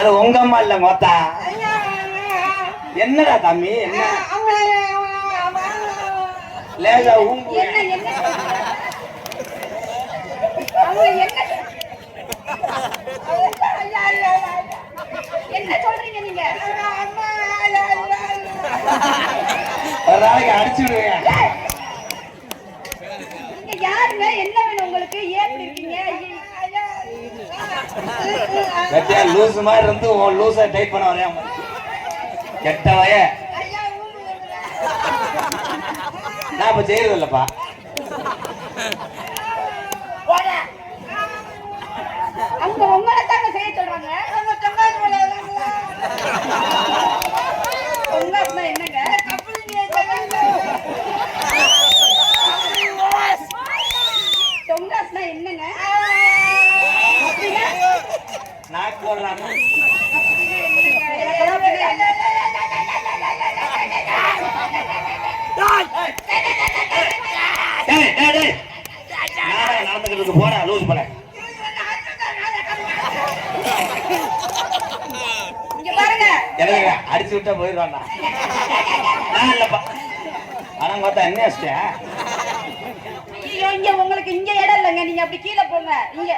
அது உங்க அம்மா இல்ல மொத்தா. என்னடா தம்பி என்ன லேசா ஊம்பு என்ன சொல்றீங்க நீங்க? ஒரு நாளைக்கு அடிச்சு விடுவேன். நீங்க யாருங்க? என்ன வேணும் உங்களுக்கு? ஏன் இப்படி இருக்கீங்க? கட்டியா லூஸ் மாதிரி இருந்து லூஸா டைட் பண்ண வரையா கெட்ட வய நான் இப்ப செய்யறது இல்லப்பா. அவங்க உங்களை தாங்க செய்ய சொல்றாங்க. உங்க என்னங்க தொங்காஸ்னா என்னங்க? நாக்கு போடுறாங்க. நடந்துக்கிறதுக்கு போடா லூஸ் பண்ண. எனக்கு அடிச்சு விட்டா போயிடுவான்டா. நான் இல்லப்பா. ஆனா பார்த்தா என்ன வச்சிட்டேன். இங்க உங்களுக்கு இங்க இடம் இல்லைங்க. நீங்க அப்படி கீழே போங்க. இங்க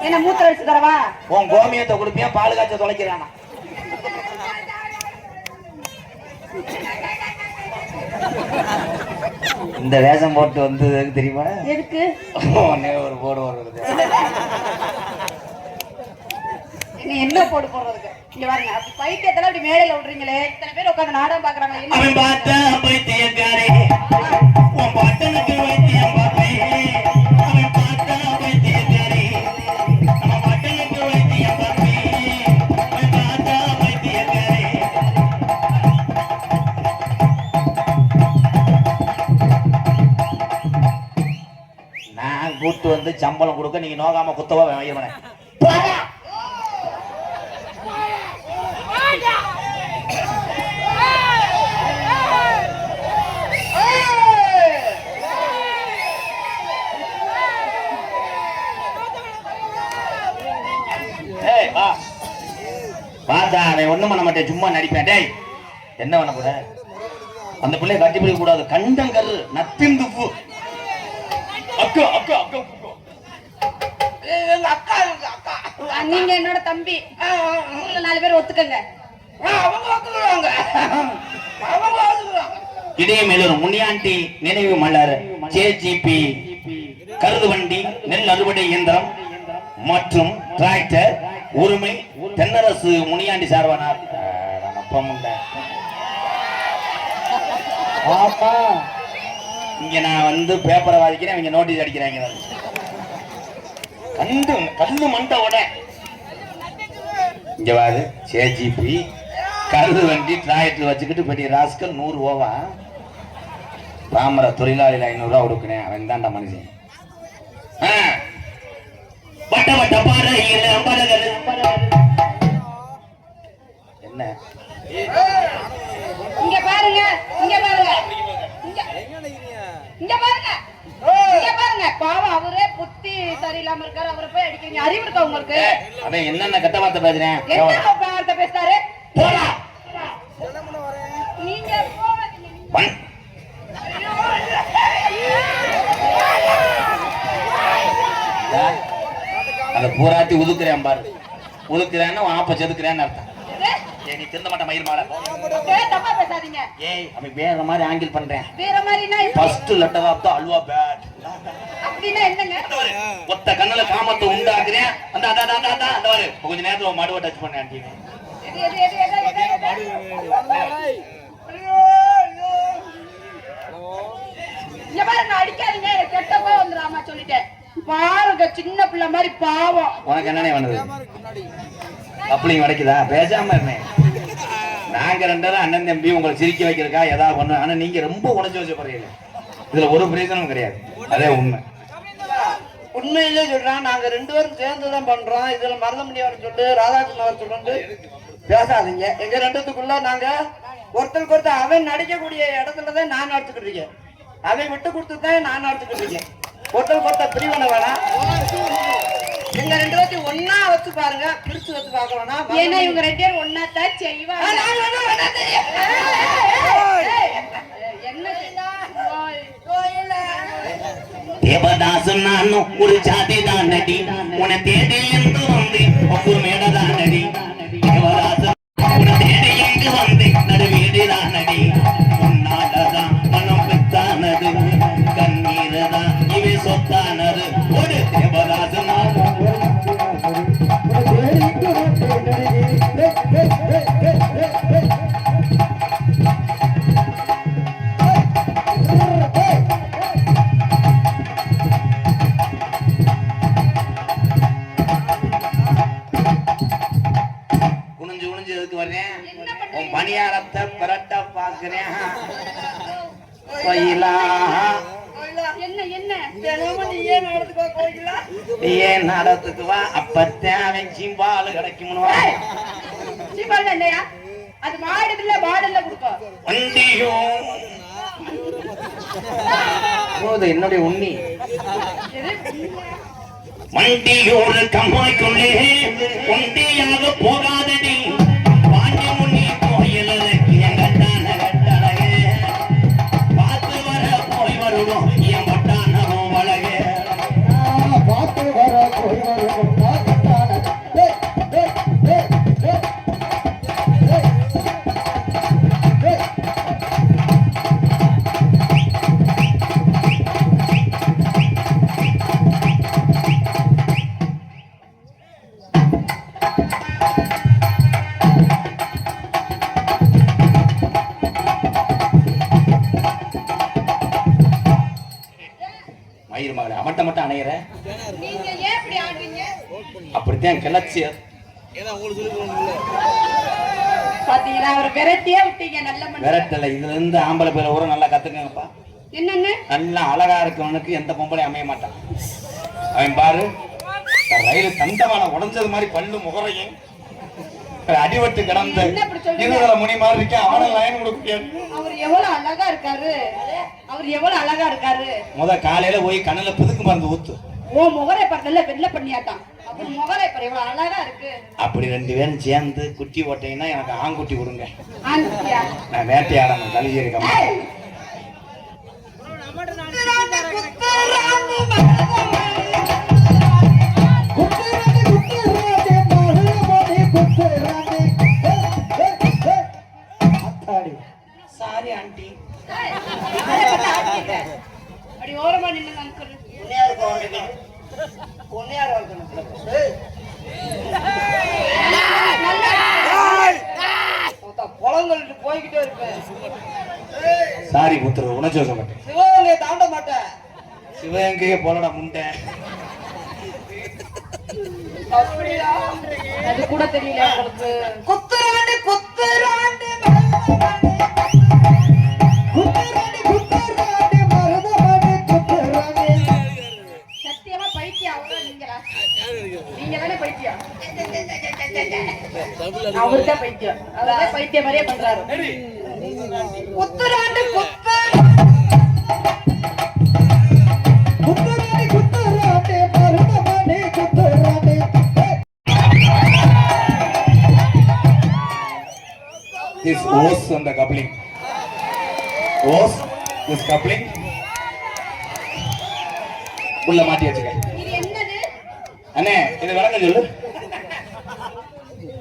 என்ன மூத்திர வச்சு தரவா? உன் கோமியத்தை கொடுப்பியா பால் காய்ச்ச தொலைக்கிறானா? இந்த வேஷம் போட்டு வந்து தெரியுமா? எதுக்கு? ஒரு போடு வருது. என்ன போடு போடுறதுக்கு? இங்க பாருங்க, அப்படி பைத்தியத்தெல்லாம் அப்படி மேடையில விடுறீங்களே. இத்தனை பேர் உட்காந்து நாடகம் பாக்குறாங்க. அவன் பார்த்தா பைத்தியக்காரே, உன் பாட்டனுக்கு வைத்தியம் பாப்பே. அவன் பார்த்தா பைத்தியக்காரே, நம்ம பாட்டனுக்கு வைத்தியம் பாப்பே. அவன் பார்த்தா பைத்தியக்காரே. நான் கூட்டு வந்து சம்பளம் கொடுக்க நீங்க நோகாம குத்தவா வைக்கிறேன். பார்த்தா அவன் ஒண்ணும் பண்ண மாட்டேன், சும்மா நடிப்பேன். டேய் என்ன பண்ண கூட அந்த பிள்ளைய கட்டி பிடிக்க கூடாது. கண்டங்கரு நத்தின் துப்பு. அக்கா அக்கா அக்கா அக்கா அக்கா நீங்க என்னோட தம்பி. 4 பேர் ஒத்துக்கங்க. இடையமேலூர் முனியாண்டி நினைவு மலர் ஜேஜிபி கருது வண்டி நெல் அறுவடை இயந்திரம் மற்றும் டிராக்டர் உரிமை தென்னரசு முனியாண்டி சார்பானார். ஆமா இங்க நான் வந்து பேப்பரை வாதிக்கிறேன், இங்க நோட்டீஸ் அடிக்கிறாங்க. கல்லு மண்டோட இங்க வாது ஜேஜிபி கருது வண்டி டிராக்டர் வச்சுக்கிட்டு பெரிய ராஸ்கல் 100 ஓவா பாமர தொழிலாளியில் 500 ரூபா கொடுக்குறேன். அவன் தான்டா மனுஷன். வட்ட வட்ட பாறையில என்ன இங்க பாருங்க, இங்க பாருங்க, இங்க பாருங்க, இங்க பாருங்க. பாவம் அவரே புத்தி சரியில்லாம இருக்காரு. அவரை போய் அடிக்கிறீங்க. அறிவு இருக்கா உங்களுக்கு? அவன் என்னென்ன கெட்ட வார்த்தை பேசுறேன். என்ன வார்த்தை பேசுறாரு? போடா நீங்க போகாதீங்க. அதை பூராத்தி உதுக்குறேன் பாரு. உதுக்குறேன்னு ஆப்ப செதுக்குறேன்னு அர்த்தம். நீ திருந்த மாட்ட மயிர் மாலை. தப்பா பேசாதீங்க. ஏய் அவன் வேற மாதிரி ஆங்கிள் பண்றேன். வேற மாதிரினா first letter of the alphabet. அப்படினா என்னங்க? ஒத்த கண்ணல காமத்தை உண்டாக்குறேன். அந்த அந்த பாரு கொஞ்ச நேரத்துல மடுவ டச் பண்ண ஆண்டி. இங்க பாருங்க, அடிக்காதீங்க. கெட்டப்பா வந்துராமா சொல்லிட்டேன். பாருங்க சின்ன பிள்ளை மாதிரி பாவம். உனக்கு என்னனே வந்தது? அப்படிங்க வடைக்குதா? பேசாம இருந்தேன். நாங்க 2 பேரும் அண்ணன் தம்பி உங்களை சிரிக்க வைக்கிறதுக்கா ஏதாவது பண்ண. ஆனா நீங்க ரொம்ப உடைச்சு வச்சு போறீங்க. இதுல ஒரு பிரயோஜனமும் கிடையாது. அதே உண்மை. உண்மையிலே சொல்றான். நாங்க 2 பேரும் சேர்ந்துதான் பண்றோம். இதுல மறந்த முடியாது சொல்லு ராதாகிருஷ்ணன் சொல்லிட்டு பேசாதீங்க. எங்க 2த்துக்குள்ள நாங்க ஒருத்தருக்கு ஒருத்தர் அவன் நடிக்கக்கூடிய இடத்துலதான் நான் நடிச்சுக்கிட்டு இருக்கேன். அவன் விட்டு கொடுத்துதான் நான் நடிச்சுக்கிட்டு இருக்கேன். ஒருத்தருக்கு ஒருத்தர் பிரிவன வேணாம். எங்க ரெண்டு பேர்த்தையும் ஒன்னா வச்சு பாருங்க, பிரிச்சு வச்சு பார்க்கலாம்னா ஏன்னா இவங்க ரெண்டு பேரும் ஒன்னா தான் செய்வாங்க. என்ன தேவதாசு நானும் ஒரு ஜாதி தான் நடி, உன தேடி என்று வந்து ஒவ்வொரு மேடதான் நடி. தேவதாசு உன தேடி எங்கு வந்து நடுவீடு தான் நடி. உன்னாலதான் மனம் பெத்தானது, கண்ணீரதான் இவை சொத்தானது. ஒரு தேவதாசு குனிஞ்சு குனிஞ்சு எதுக்கு வர்றேன்? உன் பணியாரத்தை பிரட்ட பாக்குறேன். கோயிலா என்ன என்ன நீ ஏன் நடத்துக்கோ கோயிலா? ஏன் நடத்துக்கு வா, அப்பத்தான் அவன் சிம்பாலு கிடைக்கும். சீப்பால் இல்லையா? அது மாடுல மாடல்ல கொடுப்போம். வண்டியும் போது என்னுடைய உண்ணி வண்டியோடு கம்மாய்க்குள்ளே ஒண்டியாக போகாதடி. பாண்டி முன்னி கோயில் கட்டான கட்டழகே, பார்த்து வர போய் வருவோம் என் பட்டானோ வழகே. பார்த்து வர போய் வருவோம் மயிர் மகளை அமட்ட மட்டும் அணையிற நீங்க ஏன் இப்படி ஆடுறீங்க? அப்படித்தான் கிளச்சி. பாத்தீங்களா, ஒரு விரட்டியே விட்டீங்க. நல்ல மனுஷன். விரட்டல, இதுல இருந்து ஆம்பளை பேரை ஊர நல்லா கத்துக்கங்கப்பா. என்னன்னு நல்லா அழகா இருக்கவனுக்கு எந்த பொம்பளை அமைய மாட்டான். அவன் பாரு, ரயில் தண்டமான உடஞ்சது மாதிரி பல்லு முகரையும் அடிபட்டு கிடந்த இருதல முனி மாதிரி இருக்கேன். அவனை லைன் கொடுக்க அவர் எவ்வளவு அழகா இருக்காரு, அவர் எவ்வளவு அழகா இருக்காரு. முத காலையில போய் கண்ணுல புதுக்கு மருந்து ஊத்து. ஓ முகரை பக்கத்துல வெள்ள பண்ணியாட்டான். அப்படி முகரை பாரு எவ்வளவு அழகா இருக்கு. அப்படி ரெண்டு பேரும் சேர்ந்து குட்டி ஓட்டீங்கன்னா எனக்கு ஆண்குட்டி கொடுங்க. ஆண்குட்டியா? நான் வேட்டையாடணும் கழுவி இருக்கேன். Sorry aunty. அப்படி ஓரமா நின்னு அங்கிள். குளங்களுக்கு போய்கிட்டே இருப்பேன். சாரி புத்துரு உணர்ச்சி வச மாட்டேன். சிவகங்கையை தாண்ட மாட்டேன். சிவகங்கையே போலடா முண்டை. அப்படியா? அது கூட தெரியல உங்களுக்கு. குத்துறாண்டி குத்துறாண்டி சத்தியமா பைத்தியம் அவங்க. நீங்களா? நீங்க தானே பைத்தியம். அவர்தான் பைத்தியம். அவர்தான் பைத்தியம் மாதிரியே பண்றாரு. குத்துறாண்டி குத்து This hose on the coupling. Hose, this coupling. உள்ள மாட்டி வச்சுக்க. இது என்னது? அண்ணே இது விளங்க சொல்லு.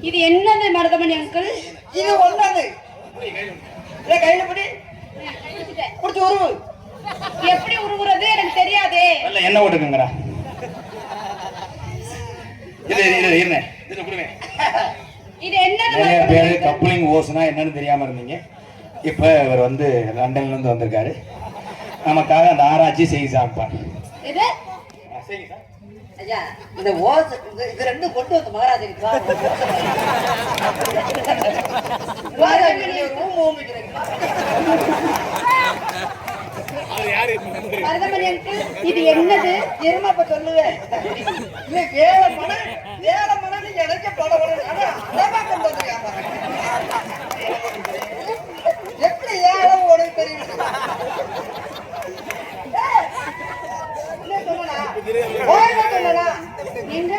இது என்னது மருதமணி அங்கிள்? இது ஒண்ணாது. கையில பிடி. புடிச்சு உருவு. எப்படி உருவுறது எனக்கு தெரியாதே. இல்ல என்ன ஓட்டுக்குங்கடா. இது இருங்க. இது குடுங்க. இது என்னது? நிறைய பேர் கப்ளிங் ஓஸ்னா என்னன்னு தெரியாம இருந்தீங்க. இப்ப இவர் வந்து லண்டன்ல இருந்து வந்திருக்காரு. நமக்காக அந்த ஆராய்ச்சி செய்ய சாப்பார். இது ஐயா இந்த ஓஸ் இது ரெண்டும் கொண்டு வந்து மகாராஜனுக்கு மருதமணி அங்கிள் இது என்னது? எருமாப்ப சொல்லுவேன். வேலை மனம் நீங்க நினைச்ச படம் கொண்டு வந்திருக்காங்க. எப்படி ஏழம் உனக்கு தெரியும்? என்ன சொன்னா நீங்க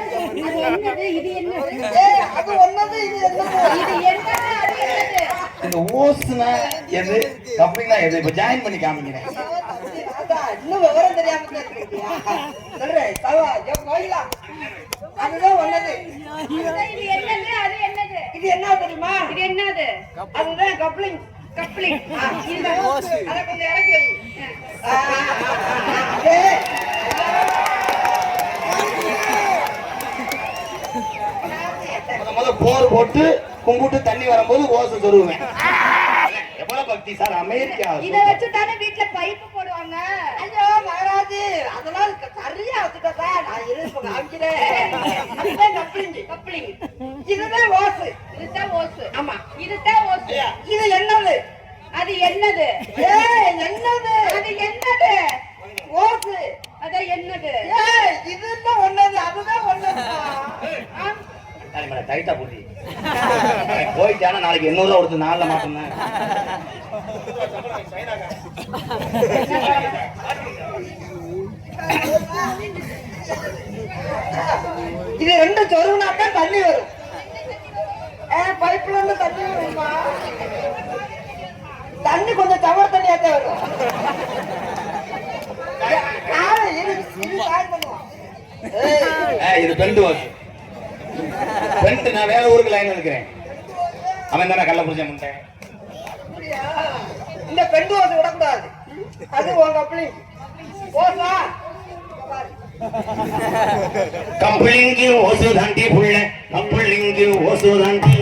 ஒன்னது இது என்னது? இது என்ன அது என்னது? இந்த ஓஸ்னா எது, கப்ளிங்னா எது? இப்ப ஜாயின் பண்ணி காமிக்கிறேன். அதான் இன்னும் விவரம் தெரியாம கேக்குறியா? சொல்றேன் சவா ஏ கோயிலா அதுதான் ஒன்னது. இது என்னது அது என்னது? இது என்ன தெரியுமா? இது என்னது? அதுதான் கப்ளிங். கப்ளிங். இது அத கொஞ்சம் இறக்கி வை. ஏய், முத போர் போட்டு கும்பிட்டு தண்ணி வரும்போது ஓசை சொல்லுவேன். எவ்வளவு பக்தி சார் அமெரிக்கா. இத வச்சு தானே வீட்ல பைப்பு போடுவாங்க. ஐயோ மகாராஜ் அதெல்லாம் சரியா வச்சுட்டா நான் இருக்கு காமிக்கிறேன். அதுதான் கப்ளிங். கப்ளிங். இதுதான் ஓசு. இதுதான் ஓசு. ஆமா. இதுதான் ஓசு. இது என்னது? அது என்னது? ஏய் என்னது? அது என்னது? ஓசு. அது என்னது? ஏய் இதுதான் ஒன்னது. அதுதான் ஒன்னது. டைட்டா போட்டி போயிட்டானா நாளைக்கு 800 ரூபா கொடுத்து நாளில் மாட்டேன். இது ரெண்டு சொருவினாக்கா தண்ணி வரும். பைப்ல இருந்து தண்ணி வருமா? தண்ணி கொஞ்சம் தவறு தண்ணியாத்தான் வரும். இது பெண்டு ஓசு. பெண்டு நான் வேற ஊருக்கு லைன் இருக்கிறேன். அவன் தானே கள்ள புரிஞ்ச முட்டேன். இந்த பெண்டு ஓசை விடக்கூடாது. அது உங்க அப்படி ஓசா கப்ளிங்கு ஓசு தாண்டி புள்ள கப்ளிங்கு ஓசு தாண்டி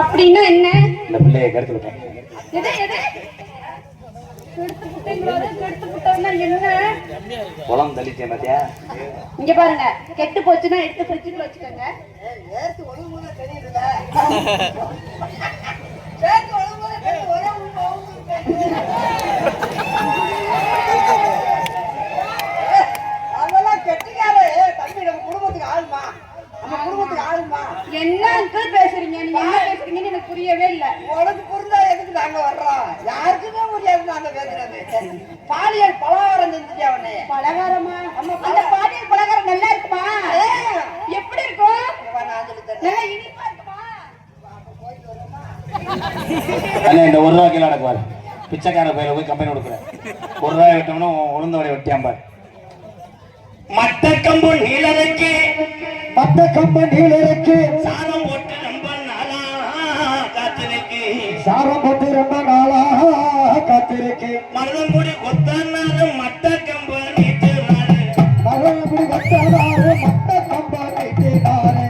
அப்படின்னா என்ன? இந்த பிள்ளையை கருத்து விட்டேன். எது எது? கெடுத்து புட்டீங்களா? கெடுத்து புட்டோம்னா என்ன? குளம் தள்ளிச்சேன் பாத்தியா? இங்க பாருங்க, கெட்டு போச்சுன்னா எடுத்து ஃப்ரிட்ஜுக்குள்ள வச்சுக்கோங்க. ஏத்து ஒழுங்குல தெரியுதுல. ஏத்து ஒழுங்குல தெரியுது. ஒரே அதெல்லாம் கெட்டிக்காரே தம்பி நம்ம குடும்பத்துக்கு ஆளுமா? நம்ம குடும்பத்துக்கு ஆளுமா? என்ன அங்கிள் பேசுறீங்க? நீங்க என்ன பேசுறீங்கன்னு எனக்கு புரியவே இல்ல. உனக்கு புரிஞ்சா எதுக்கு நாங்க வர்றோம்? யாருக்குமே புரியாது நாங்க பேசுறது. பாலியல் பலகாரம் செஞ்சுட்டியா உடனே? பலகாரமா? அந்த பாட்டியல் பலகாரம் நல்லா இருக்குமா? எப்படி இருக்கும்? நான் சொல்லி தரேன். நல்லா இனிப்பா இருக்குமா? இந்த 1 ரூபா கீழே நடக்குவாரு. பிச்சைக்கார பையில போய் கம்பெனி கொடுக்குறேன். 1 ரூபாய் வெட்டோம்னா உளுந்த வரை வெட்டியாம்பார். மட்ட கம்பு நீளருக்கு மத்த கம்பெனியிலிருக்கு சாதம் போட்டு ரொம்ப நாளா காத்திருக்கு. சாரம் போட்டு ரொம்ப நாளா காத்திருக்கு. மருதங்குடி கொத்தனாரு மட்ட கம்பு நீட்டுறாரு. மறுபடி வந்தாரு மத்த கம்பெனினாரு.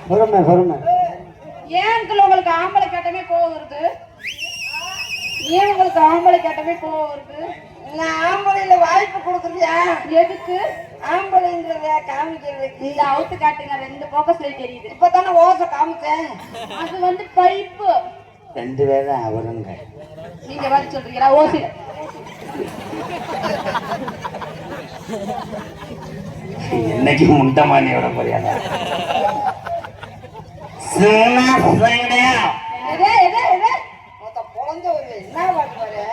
பொறுமை பொறுமை. ஏன் அங்கிள் உங்களுக்கு ஆம்பளை கேட்டமே கோவம் வருது? ஏன் உங்களுக்கு ஆம்பளை கேட்டமே கோவம் வருது? நான் ஆம்பளையில வாய்ப்பு கொடுக்குறியா? எதுக்கு? ஆம்பளைங்கிறத காமிக்கிறதுக்கு. இந்த அவுத்து காட்டுங்க, 2 போக்கஸ்ல தெரியுது. இப்பதானே ஓசை காமிச்சேன். அது வந்து பைப்பு. 2 பேரும் அவருங்க. நீங்க வந்து சொல்றீங்களா? ஓசில என்னைக்கு முண்டமானியோட மரியாதை. எது எது எது? மொத்த பொழந்த ஒரு என்ன பாட்டு பாரு.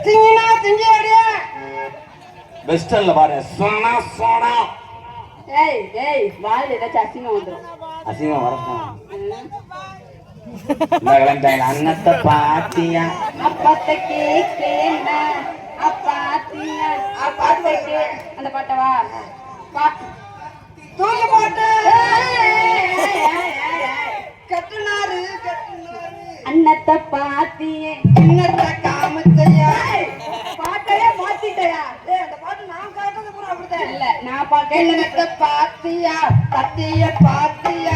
திங்கினா திங்கி அடியா. வெஸ்டர்ன்ல பாரு. சொன்னா சோனா. ஏய் ஏய், வாயில ஏதாச்சும் அசிங்கம் வந்துரும். அசிங்கம் வரட்டும். அன்னத்தை பாத்தியா அப்பத்த கேக்கேனா அப்பாத்தியா அப்பாத்தே அந்த பாட்டவா தூக்கி போட்டு கட்டுனாரு கட்டுனாரு அன்னத்தை பாத்தியே இன்னத்த காமத்தையா. பாட்டையே மாத்திட்டயா? அந்த பாட்டு நான் காட்டுறது பூரா அப்படித்தான். இல்ல நான் பாக்க இன்னத்த பாத்தியா பத்திய பாத்தியா.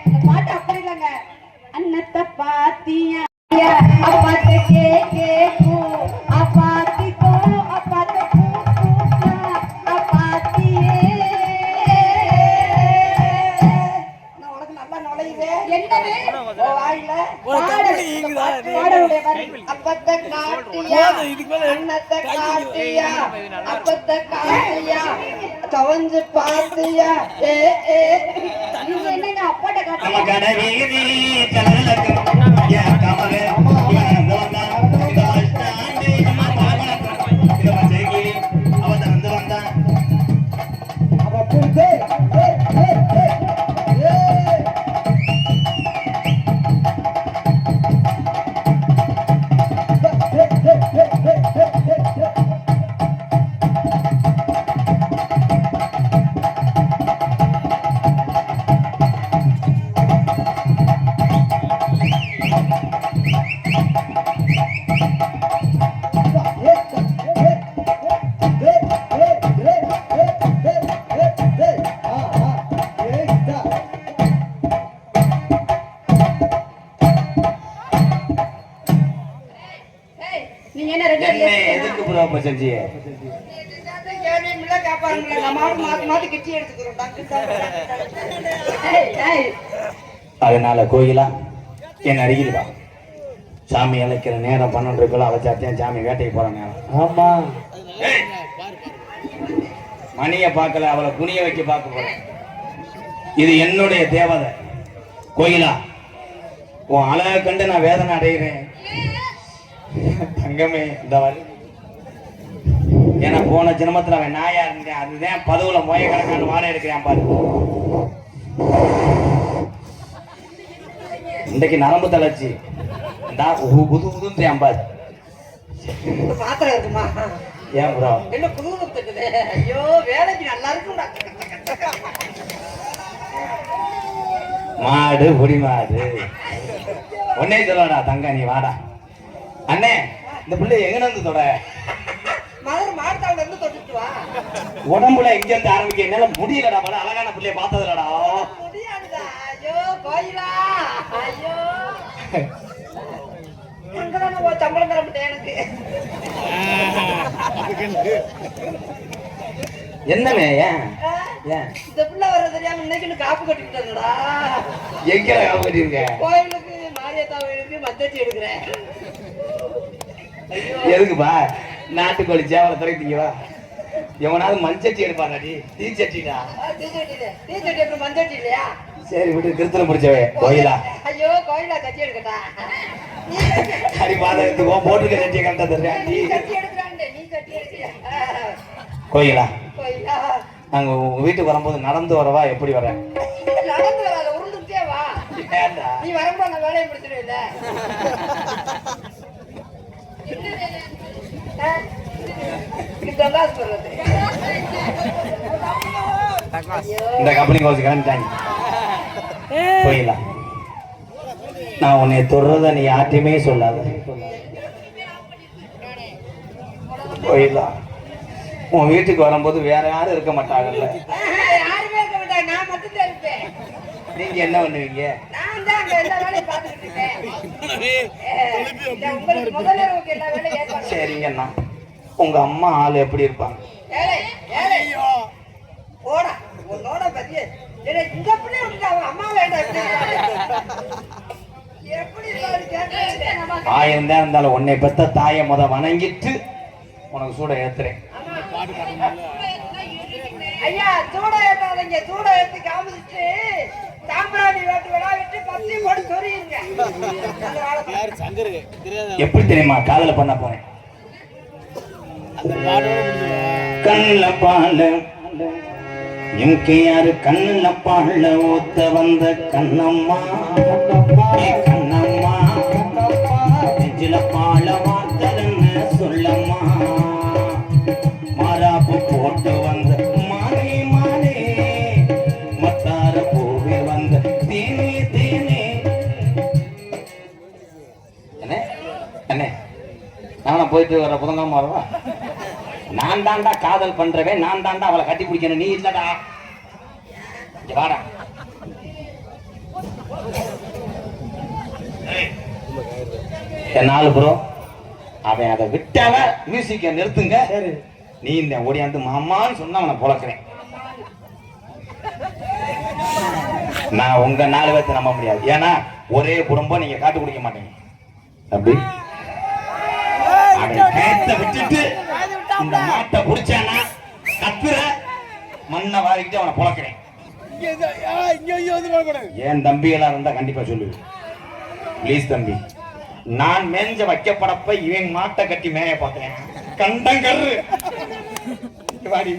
இந்த பாட்டு அப்படி இல்லைங்க. அன்னத்தை பாத்தியா அப்பாத்த அப்படியே பாரு. அப்பத்த காட்டியா அன்னத்தை காட்டியா அப்பத்த காட்டியா கவஞ்சு பாத்தியா நீங்க என்னங்க அப்பாட்ட காட்டியா கடவீதி கலலக்கம் யா கமலே வந்தவனா இந்த ஸ்டாண்டி நம்ம பாவன இந்த வச்சேகி அவத வந்தவனா அவ புண்டே நீங்க என்ன ரெண்டு என்ன எதுக்கு ப்ரோ பச்சஞ்சி கேள்வியில கேட்பாங்களே நம்ம மாத்தி கிச்சி எடுத்துக்கிறோம் அதனால கோயிலா என் அருகில் வா சாமி அழைக்கிற நேரம் 12 அவச்சாத்தியம் சாமி வேட்டைக்கு போற நேரம் ஆமா மணிய பார்க்கல அவளை குனிய வைக்க பார்க்க போறேன் இது என்னுடைய தேவதை கோயிலா உன் அழகை கண்டு நான் வேதனை அடைகிறேன் தங்கமே இந்த வரு ஏன்னா போன ஜென்மத்துல அவன் நாயா இருந்தேன் அதுதான் பதுவுல மொய கணக்கான வாழை எடுக்கிறேன் பாரு இன்றைக்கு நரம்பு தளர்ச்சி புது புதுன்றேன் பாரு பாத்திரம் இருக்குமா ஏன் ப்ரோ என்ன புது புதுக்குது ஐயோ வேலைக்கு நல்லா இருக்கும்டா மாடு புடி மாடு ஒன்னே சொல்லடா தங்க நீ வாடா அண்ணே இந்த பிள்ளை எங்க இருந்து தொட மதுரை மாட்டாவில இருந்து தொட்டுட்டு வா உடம்புல எங்க இருந்து ஆரம்பிக்க என்னால முடியலடா பல அழகான பிள்ளைய பார்த்ததுலடா முடியாதுடா ஐயோ கோயிலா ஐயோ அங்கதானே சம்பளம் தர முடியும் எனக்கு என்னமே ஏன் ஏன் இந்த பிள்ளை வர தெரியாம இன்னைக்கு காப்பு கட்டிக்கிட்டாங்கடா எங்க கட்டிருக்க கோயிலுக்கு மாரியாத்தா கோயிலுக்கு மத்தச்சி எடுக்கிறேன் எதுக்குப்பா நாட்டுக்கோழி சேவலை துறைத்தீங்க வா எவனாவது மண்சட்டி எடுப்பாங்கடி தீச்சட்டிடா டீச்சட்டி எப்படி மஞ்சட்டி இல்லையா சரி விட்டு திருத்தலம் பிடிச்சவே கோயிலா ஐயோ கோயிலா கட்சி எடுக்கட்டா அடி பாதகத்துக்கு போட்டுக்க சட்டியை கரெக்டா தர்றேன் நீ கட்சி எடுக்கிறான்டே நீ கட்சி எடுக்கிறியா கோயிலா கோயிலா நாங்க உங்க வீட்டுக்கு வரும்போது நடந்து வரவா எப்படி வரேன் நடந்து வராத உருண்டுட்டே வா ஏன்டா நீ வரும்போது அந்த வேலையை முடிச்சிடுவில்ல இதெல்லாம் சொல்றது இந்த கம்பெனி கோர்ஸ் கிளம்பிட்டாங்க கோயிலா நான் உன்னை தொடுறத நீ யார்ட்டையுமே சொல்லாத கோயிலா உன் வீட்டுக்கு வரும்போது வேற யாரும் இருக்க மாட்டாங்கல்ல யாருமே இருக்க மாட்டாங்க நான் மட்டும்தான் இருப்பேன் நீங்க என்ன பண்ணுவீங்க நான் தான் அங்க எல்லா வேலையும் பார்த்துக்கிட்டு இருக்கேன் உங்களுக்கு முதல்ல எல்லா வேலையும் ஏற்பாடு சரிங்கண்ணா உங்க அம்மா ஆள் எப்படி இருப்பாங்க ஏழை ஏழை போடா உன்னோட பத்தி இந்த பிள்ளை விட்டுட்டு அவன் அம்மா வேண்டாம் எப்படி இருப்பாரு ஆயிரம் தான் இருந்தாலும் உன்னை பெத்த தாயை வணங்கிட்டு உனக்கு சூட ஏத்துறேன் ஐயா சூட ஏத்தாதீங்க சூட ஏத்தி காமிச்சிட்டு சாம்பிராணி வேட்டு விழா விட்டு பத்தி போட்டு சொரியுங்க எப்படி தெரியுமா காதல பண்ண போறேன் கண்ணுல பால எம்கேஆர் கண்ணுல பால ஊத்த வந்த கண்ணம்மா கண்ணம்மா நெஞ்சில பால வார்த்தலன்னு சொல்லம்மா மாறாப்பு போட்டு வந்த மானே மானே மத்தார பூவே வந்த தேனே தேனே அண்ணே அண்ணே நானும் போயிட்டு வர புதன்கிழமை வரவா நான் தாண்டா காதல் பண்றவன் நான் தாண்டா அவளை கட்டி பிடிக்கணும் நீ இல்லடா வாடா என்னால ப்ரோ அவன் அதை விட்டாவ மியூசிக்க நிறுத்துங்க நீ இந்த ஓடியாந்து மாமான்னு சொன்னா அவனை பொழக்கிறேன் நான் உங்க 4 பேர்த்த நம்ப முடியாது ஏன்னா ஒரே குடும்பம் நீங்க காட்டு குடிக்க மாட்டீங்க அப்படி பயத்தை விட்டுட்டு இந்த மாட்டை புடிச்சானா கத்துற மண்ணை வாரிக்கிட்டு அவனை புழக்கிறேன். என் தம்பிகளா இருந்தா கண்டிப்பா சொல்லுவேன். ப்ளீஸ் தம்பி, நான் மேஞ்ச வைக்கப்படப்ப இவன் மாட்டை கட்டி மேய பார்த்தேன். கண்டங்கரு வாடி,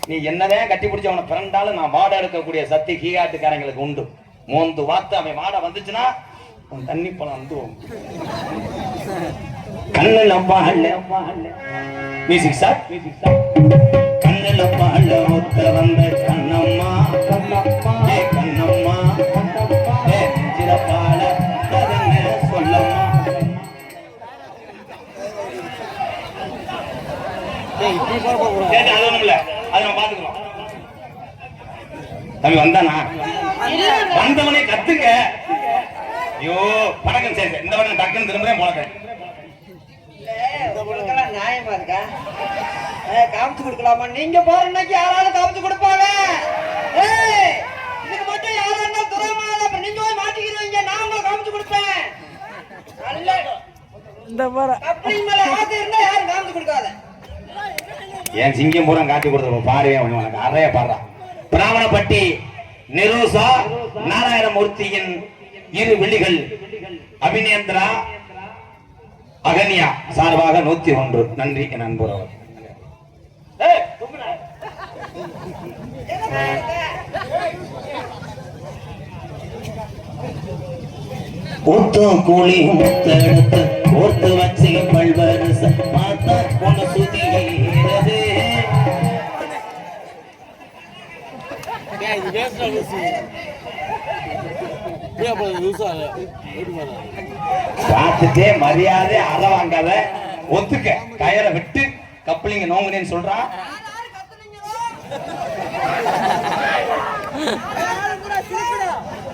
நீ என்னதான் கட்டி பிடிச்ச அவனை பிறண்டாலும் நான் வாடை எடுக்கக்கூடிய சக்தி கீகாட்டுக்காரங்களுக்கு உண்டு. மோந்து வார்த்தை அவன் வாடை வந்துச்சுன்னா தண்ணி பழம் வந்து கண்ணில் மியூசிக் சார் கண்ணில் பாழ ஒத்த வந்த கண்ணம்மா கண்ணம்மா நெஞ்சில பால சொல்லம்மா. அது ஒண்ணும் இல்ல, அதை நம்ம பாத்துக்கிறோம். தம்பி வந்தானா? வந்தவனே கத்துக்க. ஐயோ படக்கம் சரி இந்த படம் டக்குன்னு திரும்புறேன் போலக்கேன். நியாயமா இருக்கா? காமிச்சு கொடுக்கலாமா? நீங்க போறீங்க யாராலும் காமிச்சு கொடுப்பாங்க. இதுக்கு மட்டும் யாரா துறமாத நீங்க போய் மாட்டிக்கிறீங்க. நான் உங்களுக்கு காமிச்சு கொடுப்பேன். நல்ல இந்த போற அப்படி மேல ஆசை இருந்தா யாரும் காமிச்சு கொடுக்காத. என் சிங்கம் பூரா காட்டி கொடுத்த பாருவே உனக்கு அறைய பாடுறான். பிராமணப்பட்டி நிரூசா நாராயணமூர்த்தியின் இரு விழிகள் அபிநேந்திரா அகன்யா சார்பாக 101. நன்றி என் அன்புறவர். ஊத்தும் கூலி முத்தெடுத்து ஓட்டு வச்சு பல்வரச பார்த்தா பொண்ணு சுதிகிறது. பார்த்துட்டே மரியாதை அற வாங்காத, ஒத்துக்க. கயரை விட்டு கப்பலிங்க நோங்குனேன்னு சொல்றான்.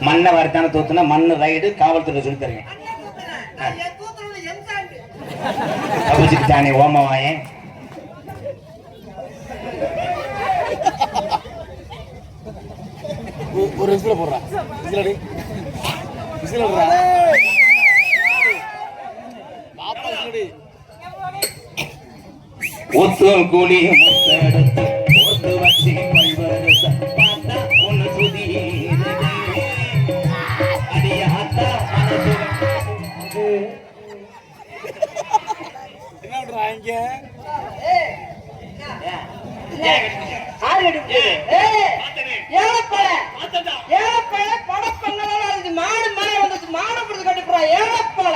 மண்ணை வரத்தான தூத்துனா மண்ணு ரைடு காவல்துறை சொல்லி தருவேன். தப்பிச்சுட்டானே ஓமவாயன். ஒரு விசில போடுறான். ஒத்தும் கூலி முத்தெடுத்து ஓட்டு வச்சு பல்வரச பார்த்தா பொண்ணு சுதிகிறது. அடியாத்தா மனசு என்ன பண்றாங்க? மாடு மழை வந்துச்சு. மாடு பிடிச்சு கட்டிப்புறா ஏழப்பல.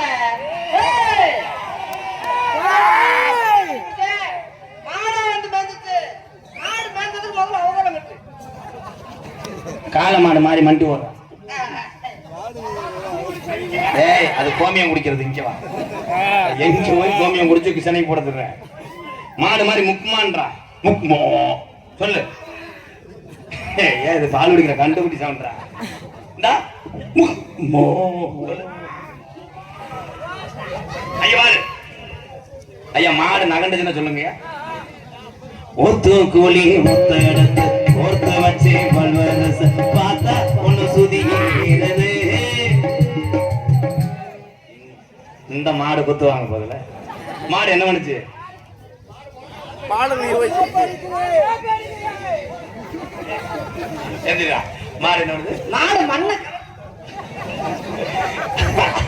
மாடா வந்து வந்துச்சு. மாடு வந்ததுக்கு முதல்ல அவங்கள விட்டு கால மாடு மாதிரி மண்டி ஓடுறான். ஏய் அது கோமியம் குடிக்கிறது. இங்க வா, எங்க போய் கோமியம் குடிச்சு கிசனை போட தர்றேன். மாடு மாதிரி முக்குமான்றா. முக்குமோ சொல்லு. ஏன் இது பால் குடிக்கிற கண்டுபிடி சாப்பிட்றா. ஐயா ஐயா மாடு நகண்டுச்சுன்னா சொல்லுங்க. ஒத்து கூலி முத்த எடுத்து ஒருத்த வச்சு பல்வரச பார்த்தா ஒண்ணு சுதிகிறது. இந்த மாடு குத்துவாங்க போதுல. மாடு என்ன பண்ணுச்சு? மாடு என்ன பண்ணுது? மாடு மண்ணு.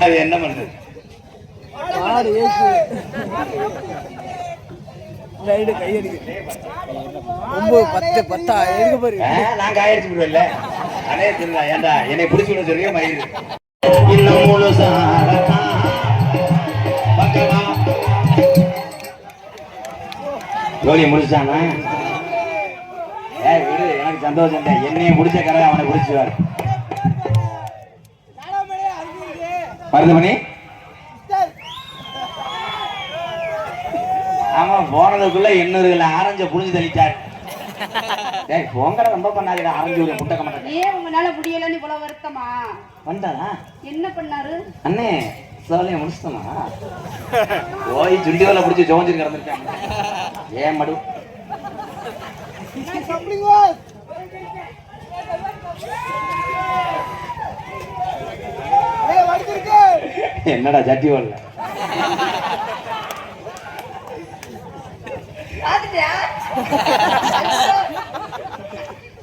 அது என்ன பண்ணுது? நான் காயடிச்சு விடுவேன்ல. அதே திருந்தா ஏண்டா என்னை பிடிச்சு விட சொல்றியா மயிறு? இன்னும் முழுசா ஜோலியை முடிச்சானா? விடு, எனக்கு சந்தோஷம். என்னைய முடிச்ச கரை அவனை குடிச்சுவார். மருதுமணி ஆமா போனதுக்குள்ள 800 ஆரஞ்ச புடிஞ்சு தள்ளிட்டாரு. போங்கட ரொம்ப பண்ணாதீங்க. ஆரஞ்சு ஒரு முட்டை கமாட்டேன். ஏன் உங்களால முடியலன்னு இவ்வளவு வருத்தமா? வந்தாரா? என்ன பண்ணாரு அண்ணே? சோலைய முடிச்சுட்டோமா? ஓய் சுண்டியோல புடிச்சு ஜோஞ்சிட்டு கிடந்திருக்காங்க. ஏன் மடு என்னடா ஜட்டி வரல?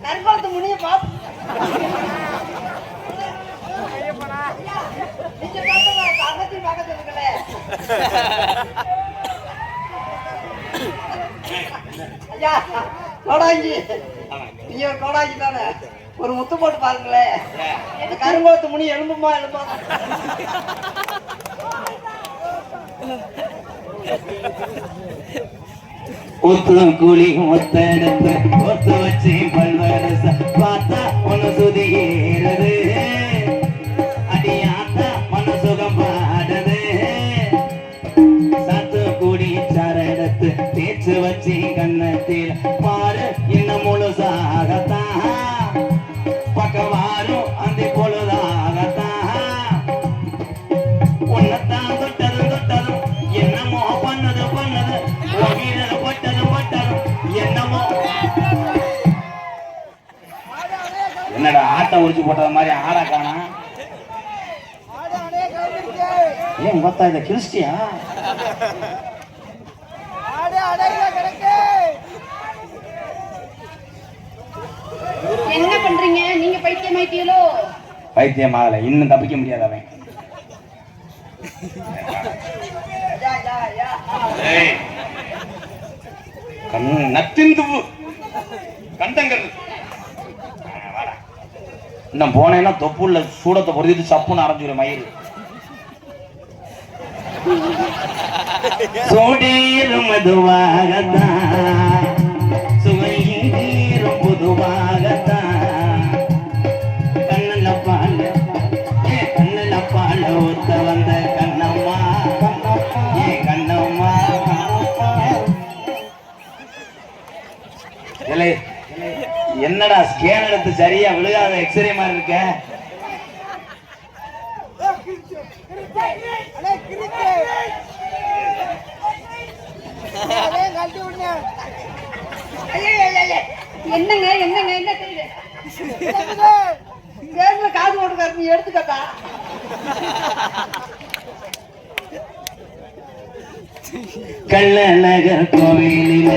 கருப்பாத்து முனிய பாத்து பக்கத்துல இருக்கல ஐயா கோடாங்கி நீ ஒரு கோடாங்கி தானே ஒரு முத்து போட்டு பாருங்களேன் இந்த கருங்கோத்து முனி எலும்புமா எலும்பா ஒத்து குழி ஒத்தெடுத்து ஒத்து வச்சு பல்வரச பார்த்தா ஒன்னு சுதிகிறது அடியாத்தா மனசுகம் பாடுது சத்து குடி சரடத்து தேய்ச்சு வச்சு கண்ணத்தில் பாரு இன்னும் முழுசாகத்தான் பக்கவாரும் அந்த பொழுதாகத்தான் உன்னத்தான் தொட்டதும் தொட்டதும் என்னமோ பண்ணது பண்ணது என்னமோ என்னடா ஆட்டை உரிச்சு போட்டது மாதிரி ஆடா காணா ஏன் பார்த்தா இத கிறிஸ்டியா என்ன பண்றீங்க நீங்க பைத்தியமாயிட்டீங்களோ? பைத்தியம் ஆகல இன்னும் தப்பிக்க முடியாது அவன் நத்திந்து கண்டங்கள் இன்னும் போனேன்னா தொப்புள்ள சூடத்தை பொறுத்திட்டு சப்புன்னு ஆரம்பிச்சுடும் மயிறு சோடேரும் மதுவாகத்தான் சுவையீரும் புதுவாகத்தான் கண்ணல பால ஊத்த வந்த கண்ணம்மா ஏ கண்ணம்மா என்னடா ஸ்கேன் எடுத்து சரியா விழுகாத எக்ஸ்ரே மாதிரி இருக்க என்னங்க என்னங்க என்ன செய்யுது காது ஓட்டுக்காரு நீ எடுத்துக்கட்டா கள்ளழகர் கோவிலில்